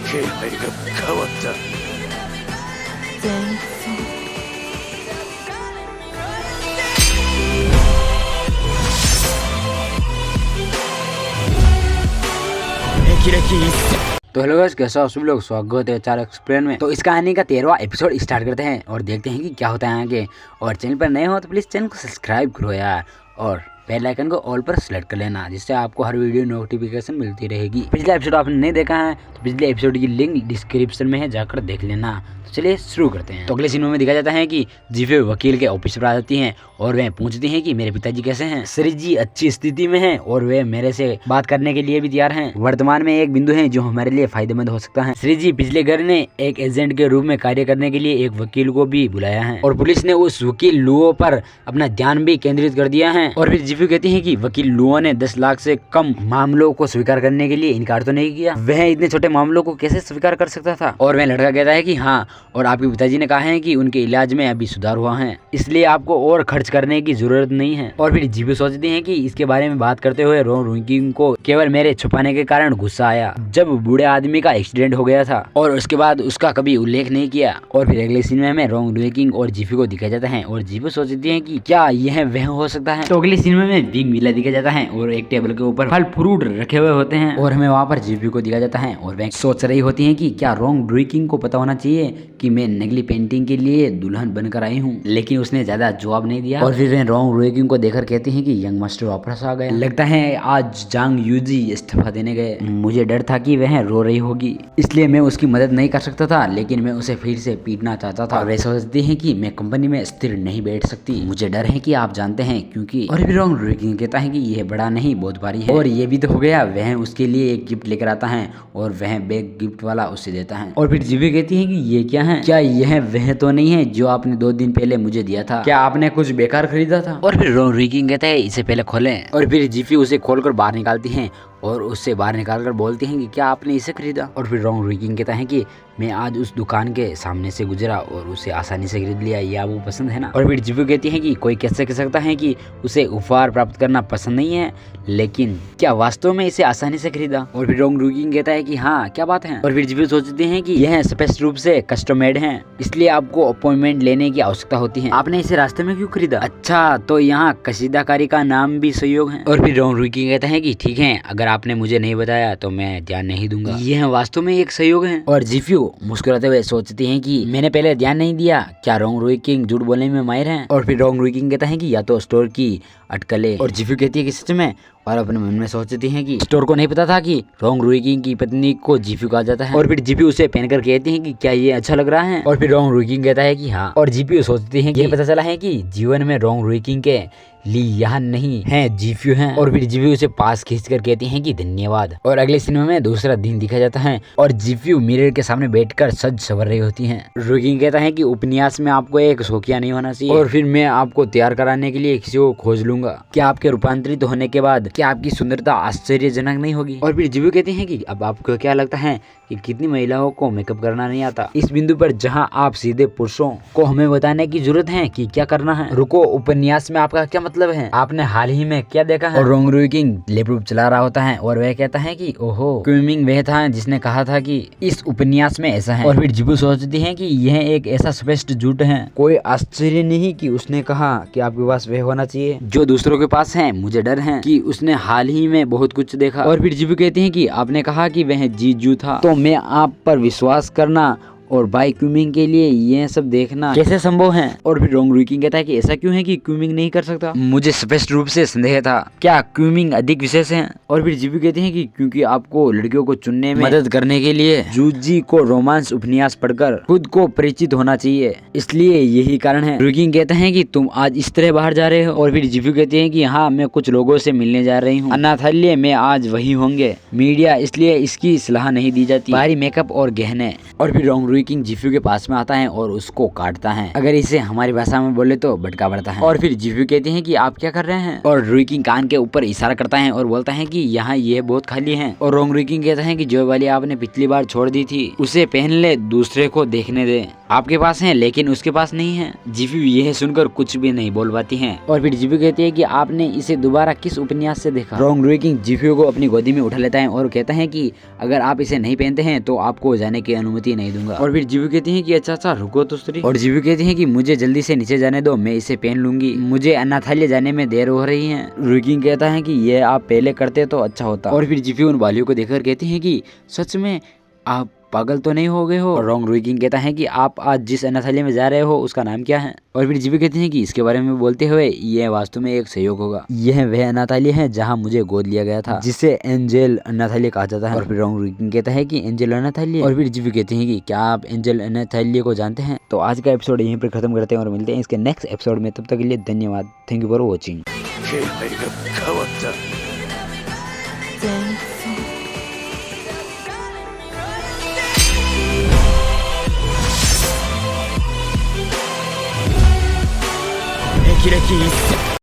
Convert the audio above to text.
気配が変わった。前奏。तो hello guys, कैसा हो सब लोग। स्वागत है चार एक्सप्लेन में। तो इस कहानी का 13वां एपिसोड स्टार्ट करते हैं और देखते हैं कि क्या होता है आगे। और चैनल पर नए हो तो प्लीज़ चैनल को सब्सक्राइब करो यार, और बेल आइकन को ऑल पर सेलेक्ट कर लेना, जिससे आपको हर वीडियो नोटिफिकेशन मिलती रहेगी। पिछला एपिसोड आपने नहीं देखा है तो पिछले एपिसोड की लिंक डिस्क्रिप्शन में है, जाकर देख लेना। तो चलिए शुरू करते हैं। तो अगले सीन में दिखाया जाता है कि जीफे वकील के ऑफिस पर आ जाती हैं और वे पूछती हैं कि मेरे पिताजी कैसे हैं। श्री जी अच्छी स्थिति में हैं और वे मेरे से बात करने के लिए भी तैयार हैं। वर्तमान में एक बिंदु है जो हमारे लिए फायदेमंद हो सकता है। श्री जी पिछले घर ने एक एजेंट के रूप में कार्य करने के लिए एक वकील को भी बुलाया है और पुलिस ने उस वकील लुओ पर अपना ध्यान भी केंद्रित कर दिया है। और फिर जीफे कहती है कि वकील लुओ ने 10 लाख से कम मामलों को स्वीकार करने के लिए इनकार तो नहीं किया, वह इतने छोटे मामलों को कैसे स्वीकार कर सकता था। और वह लड़का कहता है कि हाँ, और आपके पिताजी ने कहा है कि उनके इलाज में अभी सुधार हुआ है, इसलिए आपको और खर्च करने की जरूरत नहीं है। और फिर जीपी सोचती है कि इसके बारे में बात करते हुए रोंग रुइकिंग को केवल मेरे छुपाने के कारण गुस्सा आया जब बूढ़े आदमी का एक्सीडेंट हो गया था, और उसके बाद उसका कभी उल्लेख नहीं किया। और फिर अगले सीन में हमें रोंग रुइकिंग और जीपी को दिखाया जाता है और जीपी सोचती है कि क्या यह वह हो सकता है। तो अगले सीन में हमें बिग मिला दिखाया जाता है और एक टेबल के ऊपर फल फ्रूट रखे हुए होते हैं और हमें वहाँ पर जीपी को दिखाया जाता है और वह सोच रही होती है कि क्या रोंग रुइकिंग को पता होना चाहिए कि मैं नकली पेंटिंग के लिए दुल्हन बनकर आई हूँ, लेकिन उसने ज्यादा जवाब नहीं दिया। और फिर रोंग रुइकिंग को देखकर कहती हैं कि यंग मास्टर वापस आ गए, लगता है आज जांग यूजी इस्तीफा देने गए। मुझे डर था कि वह रो रही होगी, इसलिए मैं उसकी मदद नहीं कर सकता था, लेकिन मैं उसे फिर से पीटना चाहता था। वे सोचती है कि मैं कंपनी में स्थिर नहीं बैठ सकती, मुझे डर है कि आप जानते हैं क्योंकि। और फिर रोंग रुइकिंग कहता है कि यह बड़ा नहीं बहुत भारी है। और ये भी तो हो गया, वह उसके लिए एक गिफ्ट लेकर आता है और वह बैग गिफ्ट वाला उसे देता है। और फिर जीवी कहती है कि ये क्या है, क्या यह वह तो नहीं है जो आपने 2 दिन पहले मुझे दिया था, क्या आपने कुछ बेकार खरीदा था। और फिर रोंग रुइकिंग कहता है इसे पहले खोलें। और फिर जीफी उसे खोलकर बाहर निकालती हैं और उससे बाहर निकालकर बोलती हैं कि क्या आपने इसे खरीदा। और फिर रोंग रुइकिंग कहता है कि मैं आज उस दुकान के सामने से गुजरा और उसे आसानी से खरीद लिया, या वो पसंद है ना। और फिर जीफी कहती है कि कोई कैसे कह सकता है कि उसे उपहार प्राप्त करना पसंद नहीं है, लेकिन क्या वास्तव में इसे आसानी से खरीदा। और फिर रोंग रुइकिंग कहता है कि हाँ क्या बात है। और फिर जीफी सोचते हैं कि यह स्पष्ट रूप से कस्टम मेड है, इसलिए आपको अपॉइंटमेंट लेने की आवश्यकता होती है, आपने इसे रास्ते में क्यों खरीदा। अच्छा, तो यहाँ कशीदाकारी का नाम भी सहयोग है। और फिर रोंग रुइकिंग कहता है कि ठीक है, अगर आपने मुझे नहीं बताया तो मैं ध्यान नहीं दूंगा, यह वास्तव में एक सहयोग है। और जीफी मुस्कुराते हुए सोचती हैं कि मैंने पहले ध्यान नहीं दिया, क्या रोंग रुइकिंग झूठ बोलने में माहिर हैं। और फिर रोंग रुइकिंग कहता है कि या तो स्टोर की अटकलें। और जीफी कहती है कि सच में, और अपने मन में सोचती हैं कि स्टोर को नहीं पता था कि रोंग रुइकिंग की पत्नी को जीपी कहा जाता है। और फिर जीपी उसे पहनकर कहती हैं कि क्या ये अच्छा लग रहा है। और फिर रोंग रुइकिंग कहता है कि हाँ। और जीपी सोचती हैं कि ये पता चला है कि जीवन में रोंग रुइकिंग के ली यहाँ नहीं है, जीफ्यू हैं। और फिर जीफ्यू उसे पास खींचकर कहती हैं कि धन्यवाद। और अगले सिनेमा में दूसरा दिन दिखाया जाता है और जीफ्यू मिरर के सामने बैठकर सज संवर रही होती हैं। रुइकिंग कहता है कि उपन्यास में आपको एक शौकिया नहीं होना चाहिए, और फिर मैं आपको तैयार कराने के लिए किसी को खोज लूंगा। क्या आपके रूपांतरित होने के बाद क्या आपकी सुंदरता आश्चर्यजनक नहीं होगी। और फिर जीफ्यू कहती हैं कि अब आपको क्या लगता है कि कितनी महिलाओं को मेकअप करना नहीं आता, इस बिंदु पर जहां आप सीधे पुरुषों को हमें बताने की जरूरत है कि क्या करना है। रुको, उपन्यास में आपका क्या मतलब है, आपने हाल ही में क्या देखा है। और रोंग रुइकिंग लैपटॉप चला रहा होता है और वह कहता है कि ओहो, क्यूमिंग वह था जिसने कहा था कि इस उपन्यास में ऐसा है। और फिर जीबू सोचती है कि यह एक ऐसा स्पष्ट झूठ है, कोई आश्चर्य नहीं कि उसने कहा कि आपके पास वह होना चाहिए जो दूसरों के पास है। मुझे डर है कि उसने हाल ही में बहुत कुछ देखा। और फिर जीबू कहती है कि आपने कहा कि वह जीजू था, तो मैं आप पर विश्वास करना और बाई क्यूमिंग के लिए ये सब देखना कैसे संभव है। और फिर रोंग रुइकिंग कहता है कि ऐसा क्यों है कि क्यूमिंग नहीं कर सकता, मुझे स्पष्ट रूप से संदेह था, क्या क्यूमिंग अधिक विशेष है। और फिर जीबी कहते हैं कि क्योंकि आपको लड़कियों को चुनने में मदद करने के लिए जूजी को रोमांस उपन्यास पढ़कर खुद को परिचित होना चाहिए, इसलिए यही कारण है। रुइकिंग कहते हैं कि तुम आज इस तरह बाहर जा रहे हो। और फिर जीबी कहते हैं कि हाँ, मैं कुछ लोगों से मिलने जा रही हूँ, अनाथालय में आज वही होंगे, मीडिया इसलिए इसकी सलाह नहीं दी जाती, भारी मेकअप और गहने। और फिर रोंग रुई किंग जिफ्यू के पास में आता है और उसको काटता है। अगर इसे हमारी भाषा में बोले तो भटका पड़ता है। और फिर जिफ्यू कहते हैं कि आप क्या कर रहे हैं, और रुई किंग कान के ऊपर इशारा करता है और बोलता है कि यहाँ ये बहुत खाली है। और रोंग रुई किंग कहता है कि जो वाली आपने पिछली बार छोड़ दी थी उसे पहन ले, दूसरे को देखने दे। आपके पास है लेकिन उसके पास नहीं है। जिफ्यू यह सुनकर कुछ भी नहीं बोल पाती है। और फिर जिफ्यू कहती है कि आपने इसे दोबारा किस उपन्यास से देखा। रोंग रुई किंग जिफ्यू को अपनी गोदी में उठा लेता है और कहता है कि अगर आप इसे नहीं पहनते हैं तो आपको जाने की अनुमति नहीं दूंगा। और फिर जिफ्यू कहती है कि अच्छा रुको तो सही। और जिफ्यू कहती है कि मुझे जल्दी से नीचे जाने दो, मैं इसे पहन लूंगी, मुझे अनाथालय जाने में देर हो रही है। रुई किंग कहता है कि ये आप पहले करते तो अच्छा होता। और फिर जिफ्यू उन बालियों को देखकर कहती है कि सच में आप पागल तो नहीं हो गए हो। और रोंग रुई किंग कहता है कि आप आज जिस अनाथालय में जा रहे हो उसका नाम क्या है। और फिर जिफ्यू कहती है कि इसके बारे में बोलते हुए यह वास्तव में एक सहयोग होगा, यह वह अनाथालय है जहां मुझे गोद लिया गया था, जिसे एंजल अनाथालय कहा जाता है। और फिर रोंग रुई किंग कहता है कि एंजल अनाथालय। और फिर जिफ्यू कहते हैं कि क्या आप एंजल अनाथालय को जानते हैं। तो आज का एपिसोड यहीं पर खत्म करते हैं और मिलते हैं इसके नेक्स्ट एपिसोड में। तब तक के लिए धन्यवाद। Thank you for watching. 経済が変わった 前奏。歴々